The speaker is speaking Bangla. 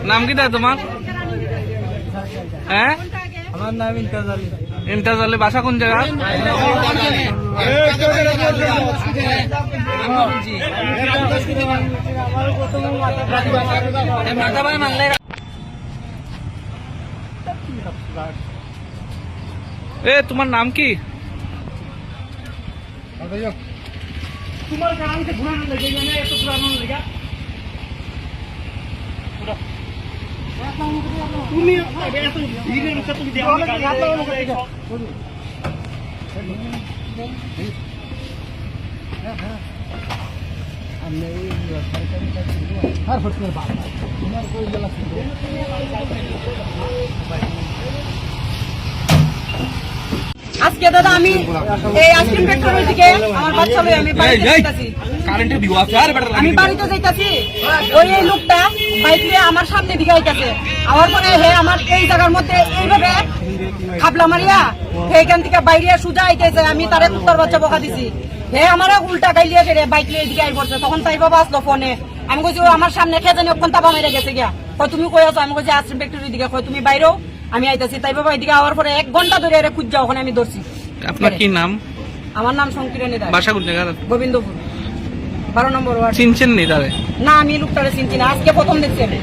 নাম কি তোমার? হ্যাঁ, আমার নাম ইমতাজ আলী। ইমতাজ আলী, বাসা কোন জায়গা? এ তোমার নাম কি? তোমার কারণে ঘুরানো লেগে গেছে, এত ঘুরানো লেগে তুমি এত ধীরে রুখে তুমি দেওয়া আজকে দাদা আমি এই আইসক্রিম ফ্যাক্টরি থেকে আমার বাচ্চা লই আমি বাড়িতে যাইতাছি। কারেন্টের ভিউ আছে আর বেটা আমি বাড়িতে যাইতাছি, ওই এই লোকটা বাইক নিয়ে আমার সামনে দিকে আইতাছে। আমার পরে হে আমার এই জায়গার মধ্যে এইভাবে খাবলা মারিয়া এইখান থেকে বাইরে সুজা আইতেছে। আমি তারে কুত্তার বাচ্চা বকা দিছি, হে আমার উল্টা গাইলিয়ে ফেরে বাইক নিয়ে এদিকে আই পড়ছে। তখন তাই বাবা আসলো ফোনে, আমি কইছি ও আমার সামনে খেজানি ওখান তাবা মেরে গেছে গিয়া। কয় তুমি কই আছো? আমি কইছি আইসক্রিম ফ্যাক্টরির দিকে। কয় তুমি বাইরেও, আমি আইতাছি। তাই বাবা এদিকে আওয়ার পরে 1 ঘন্টা ধরে এর খুঁজা ওখানে আমি ধরছি। আপনার কি নাম? আমার নাম সংকীর্ণী দাস, বাসা কোন জায়গা? গোবিন্দপুর 12 নম্বর ওয়ার্ড। চিনছেন নি তারে? না, আমি লোকটারে চিনছি না, আজকে প্রথম দেখছি আমি।